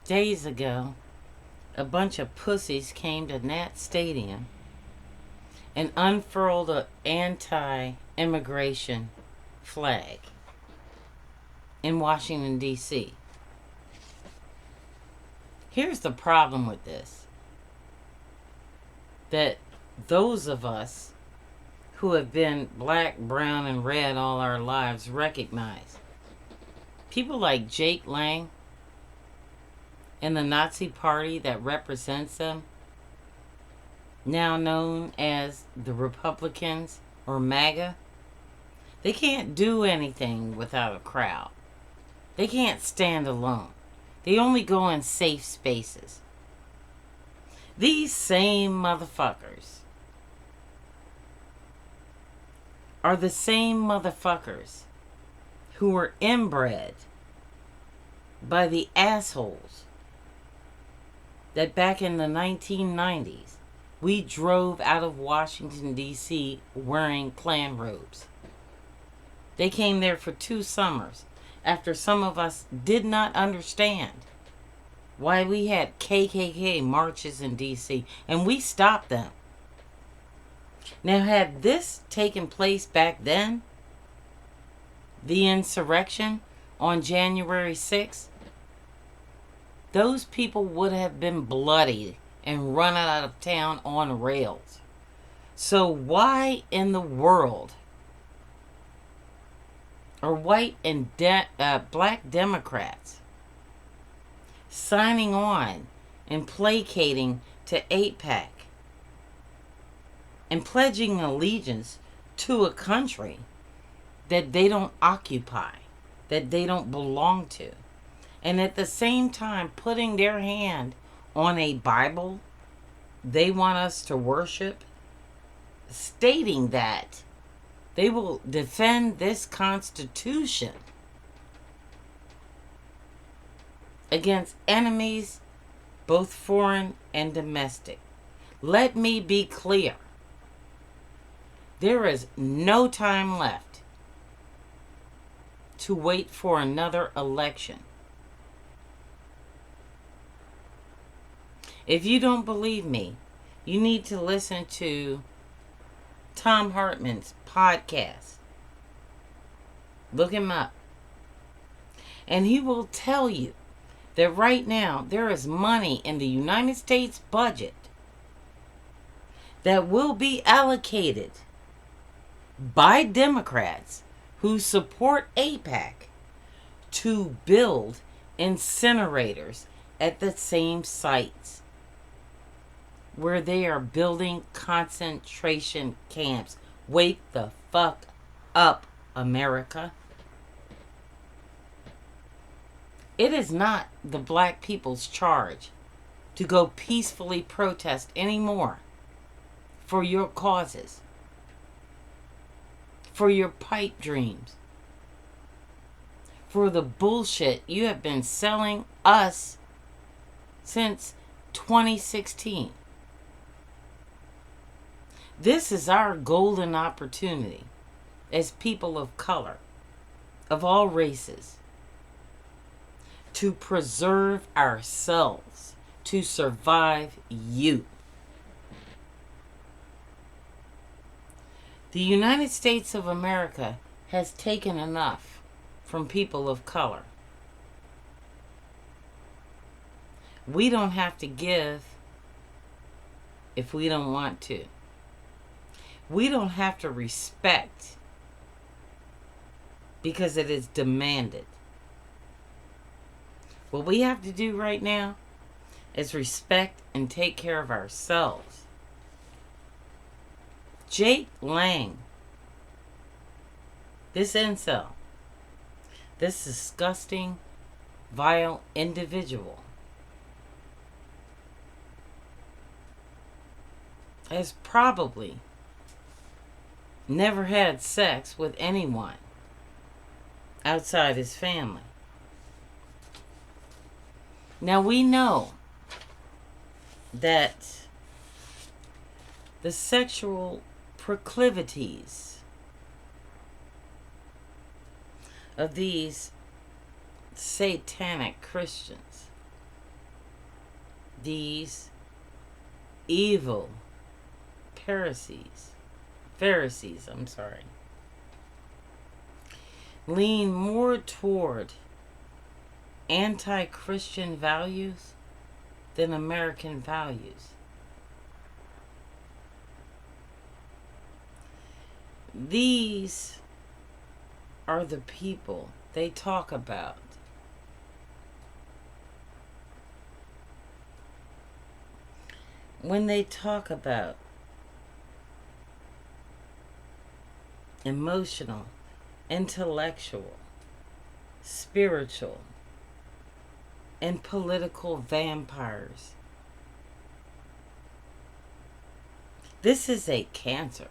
Days ago, a bunch of pussies came to Nat Stadium and unfurled an anti-immigration flag in Washington, D.C. Here's the problem with this. That those of us who have been black, brown, and red all our lives recognize. People like Jake Lang and the Nazi Party that represents them, now known as the Republicans or MAGA, they can't do anything without a crowd. They can't stand alone. They only go in safe spaces. These same motherfuckers are the same motherfuckers who were inbred by the assholes that back in the 1990s we drove out of Washington, D.C. wearing Klan robes. They came there for 2 summers after some of us did not understand why we had KKK marches in D.C. and we stopped them. Now, had this taken place back then, the insurrection on January 6th, those people would have been bloodied and run out of town on rails. So why in the world are white and black Democrats signing on and placating to AIPAC and pledging allegiance to a country that they don't occupy, that they don't belong to, and at the same time putting their hand on a Bible they want us to worship, stating that they will defend this Constitution against enemies, both foreign and domestic. Let me be clear. There is no time left to wait for another election. If you don't believe me, you need to listen to Tom Hartman's podcast. Look him up. And he will tell you that right now there is money in the United States budget that will be allocated by Democrats who support AIPAC to build incinerators at the same sites where they are building concentration camps. Wake the fuck up, America. It is not the black people's charge to go peacefully protest anymore for your causes, for your pipe dreams, for the bullshit you have been selling us since 2016. This is our golden opportunity as people of color, of all races, to preserve ourselves, to survive you. The United States of America has taken enough from people of color. We don't have to give if we don't want to. We don't have to respect because it is demanded. What we have to do right now is respect and take care of ourselves. Jake Lang, this incel, this disgusting, vile individual, has probably never had sex with anyone outside his family. Now we know that the sexual proclivities of these satanic Christians these evil Pharisees, lean more toward anti-Christian values than American values. These are the people they talk about. When they talk about emotional, intellectual, spiritual, and political vampires, this is a cancer.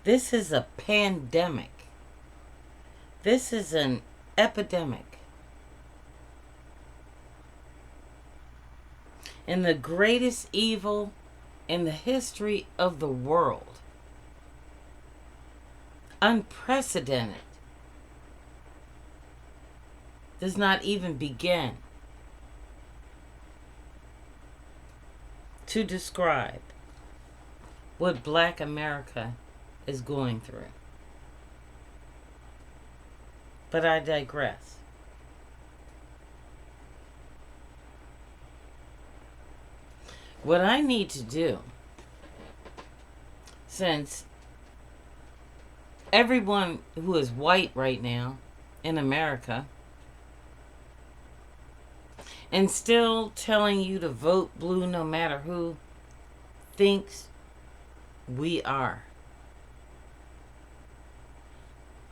This is a pandemic. This is an epidemic. And the greatest evil in the history of the world. Unprecedented. Does not even begin to describe what Black America is going through. But I digress. What I need to do, since everyone who is white right now in America and still telling you to vote blue no matter who, thinks we are.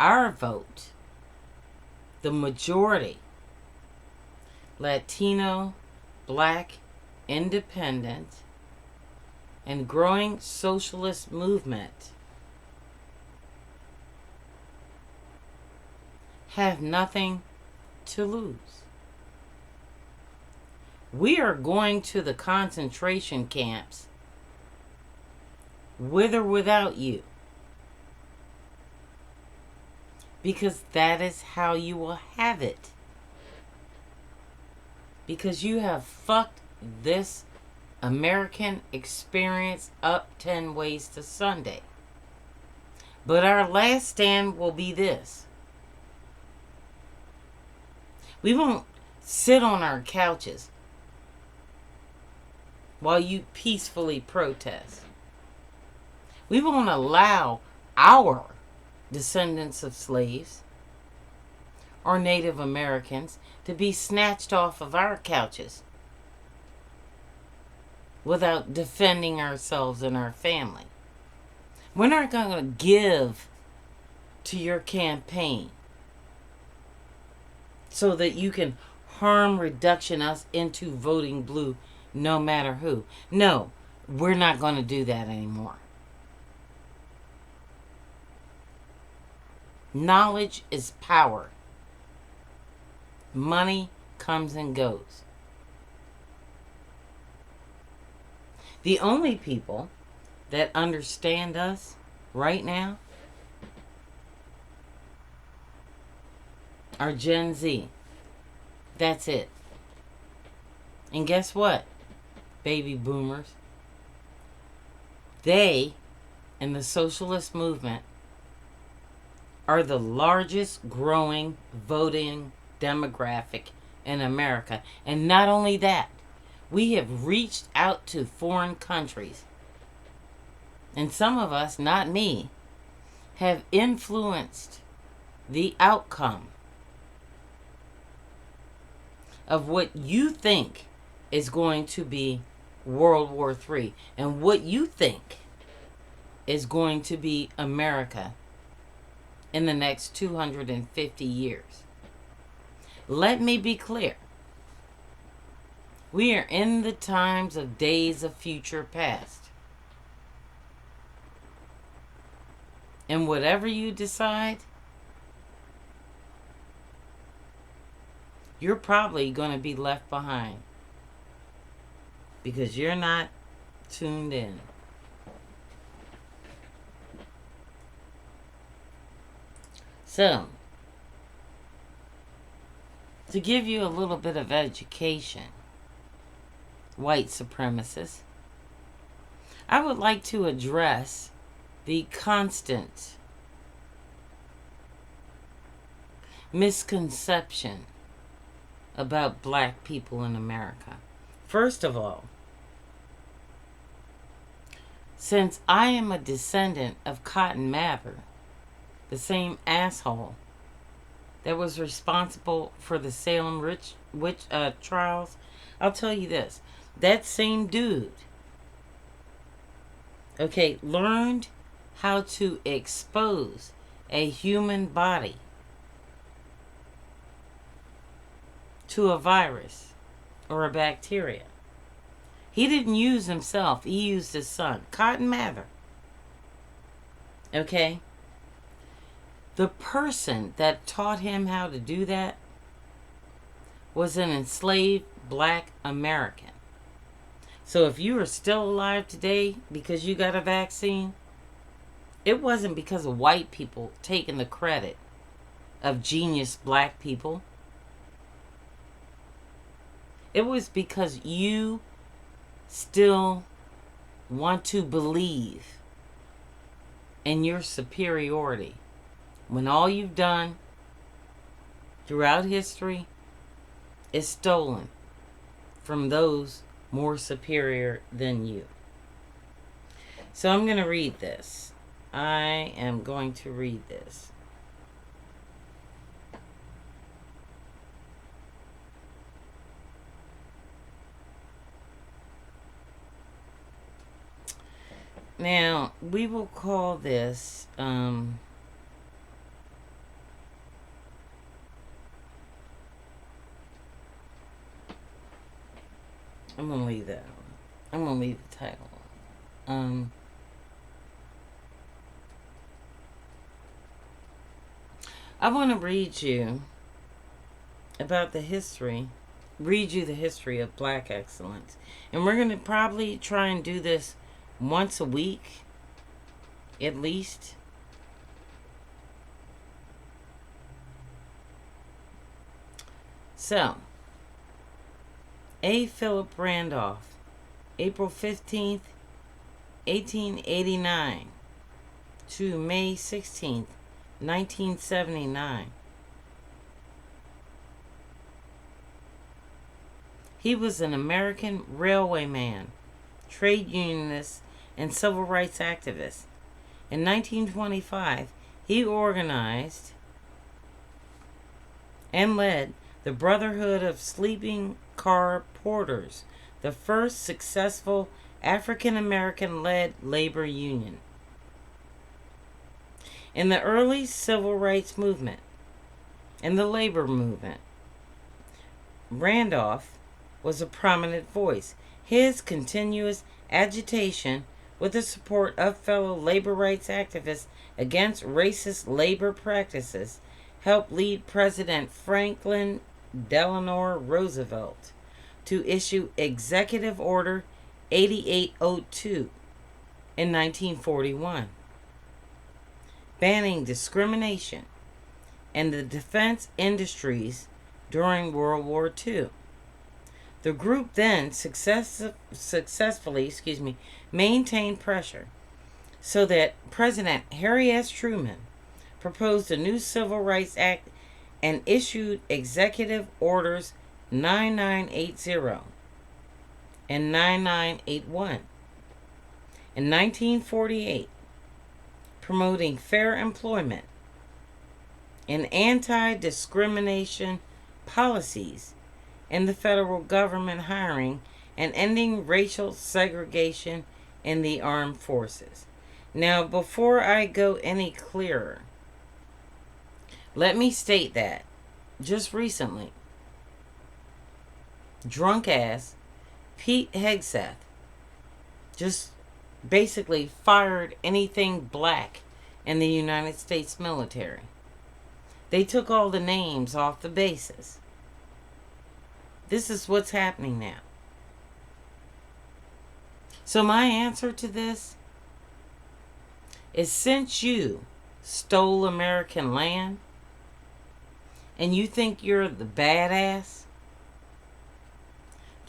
Our vote, the majority, Latino, Black, independent, and growing socialist movement have nothing to lose. We are going to the concentration camps with or without you. Because that is how you will have it. Because you have fucked this American experience up 10 ways to Sunday. But our last stand will be this. We won't sit on our couches while you peacefully protest. We won't allow our descendants of slaves or Native Americans to be snatched off of our couches without defending ourselves and our family. We're not going to give to your campaign so that you can harm reduction us into voting blue no matter who. No, we're not going to do that anymore. Knowledge is power. Money comes and goes. The only people that understand us right now are Gen Z. That's it. And guess what, baby boomers? They, in the socialist movement, are the largest growing voting demographic in America. And not only that, we have reached out to foreign countries. And some of us, not me, have influenced the outcome of what you think is going to be World War III and what you think is going to be America in the next 250 years. Let me be clear. We are in the times of days of future past. And whatever you decide, you're probably going to be left behind because you're not tuned in. So, to give you a little bit of education, white supremacists, I would like to address the constant misconception about black people in America. First of all, since I am a descendant of Cotton Mather, the same asshole that was responsible for the Salem witch trials, I'll tell you this. That same dude, okay, learned how to expose a human body to a virus or a bacteria. He didn't use himself. He used his son, Cotton Mather. Okay? The person that taught him how to do that was an enslaved black American. So if you are still alive today because you got a vaccine, it wasn't because of white people taking the credit of genius black people. It was because you still want to believe in your superiority when all you've done throughout history is stolen from those more superior than you. So I'm going to read this. I am going to read this. Now, we will call this, I'm going to leave that on. I'm going to leave the title on. I want to read you about the history, of black excellence. And we're going to probably try and do this once a week, at least. So, A. Phillip Randolph, April 15th, 1889 to May 16th, 1979. He was an American railwayman, trade unionist, and civil rights activist. In 1925, he organized and led the Brotherhood of Sleeping Car Porters, the first successful African-American-led labor union. In the early civil rights movement and the labor movement, Randolph was a prominent voice. His continuous agitation with the support of fellow labor rights activists against racist labor practices helped lead President Franklin Delano Roosevelt to issue Executive Order 8802 in 1941, banning discrimination in the defense industries during World War II. The group then successfully maintained pressure so that President Harry S. Truman proposed a new Civil Rights Act and issued Executive Orders 9980 and 9981 in 1948, promoting fair employment and anti-discrimination policies in the federal government hiring and ending racial segregation in the armed forces. Now, before I go any clearer, let me state that just recently, drunk ass Pete Hegseth just basically fired anything black in the United States military. They took all the names off the bases. This is what's happening now. So my answer to this is, since you stole American land and you think you're the badass,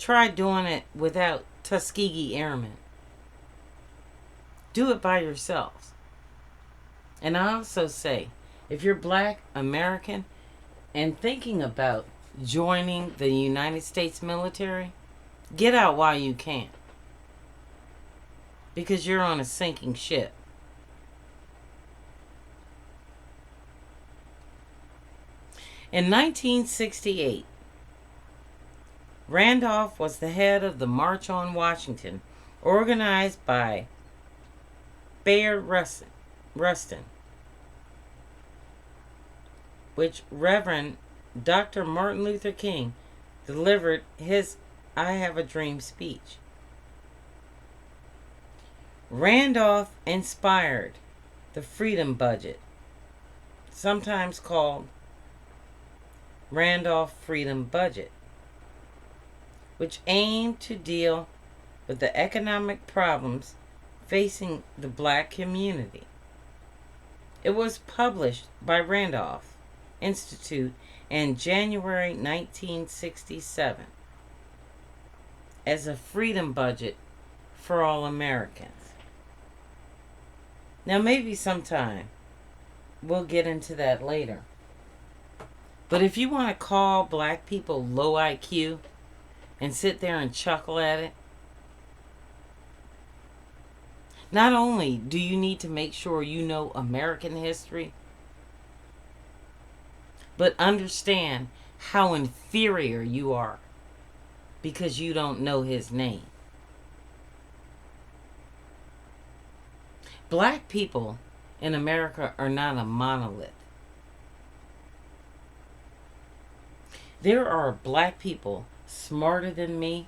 try doing it without Tuskegee Airmen. Do it by yourselves. And I also say, if you're Black American and thinking about joining the United States military, get out while you can. Because you're on a sinking ship. In 1968, Randolph was the head of the March on Washington, organized by Bayard Rustin, which Reverend Dr. Martin Luther King delivered his I Have a Dream speech. Randolph inspired the Freedom Budget, sometimes called Randolph Freedom Budget, which aimed to deal with the economic problems facing the Black community. It was published by Randolph Institute in January 1967 as a freedom budget for all Americans. Now, maybe sometime we'll get into that later. But if you want to call Black people low IQ and sit there and chuckle at it, not only do you need to make sure you know American history, but understand how inferior you are because you don't know his name. Black people in America are not a monolith. There are Black people smarter than me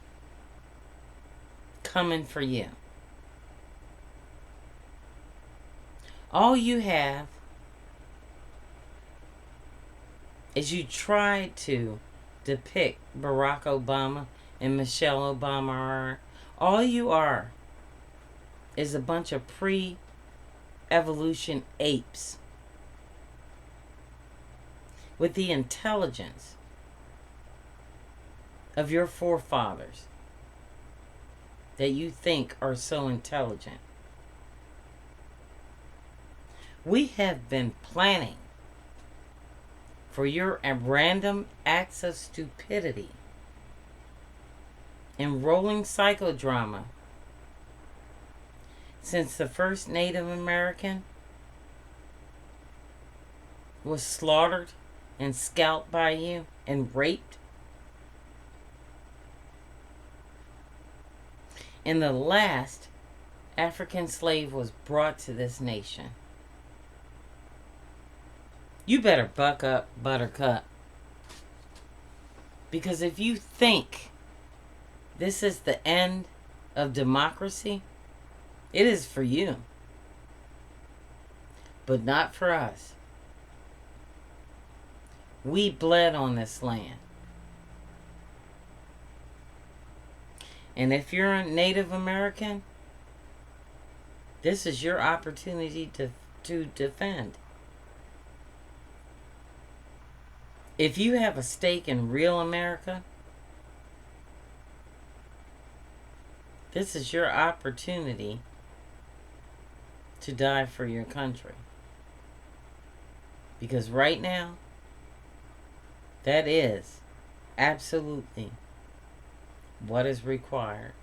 coming for you. All you have is you try to depict Barack Obama and Michelle Obama are. All you are is a bunch of pre-evolution apes with the intelligence of your forefathers that you think are so intelligent. We have been planning for your random acts of stupidity and rolling psychodrama since the first Native American was slaughtered and scalped by you and raped. And the last African slave was brought to this nation. You better buck up, Buttercup. Because if you think this is the end of democracy, it is for you. But not for us. We bled on this land. And if you're a Native American, this is your opportunity to defend. If you have a stake in real America, this is your opportunity to die for your country. Because right now, that is absolutely what is required.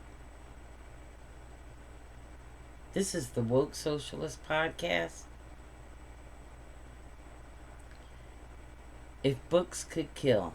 This is the Woke Socialist Podcast. If books could kill.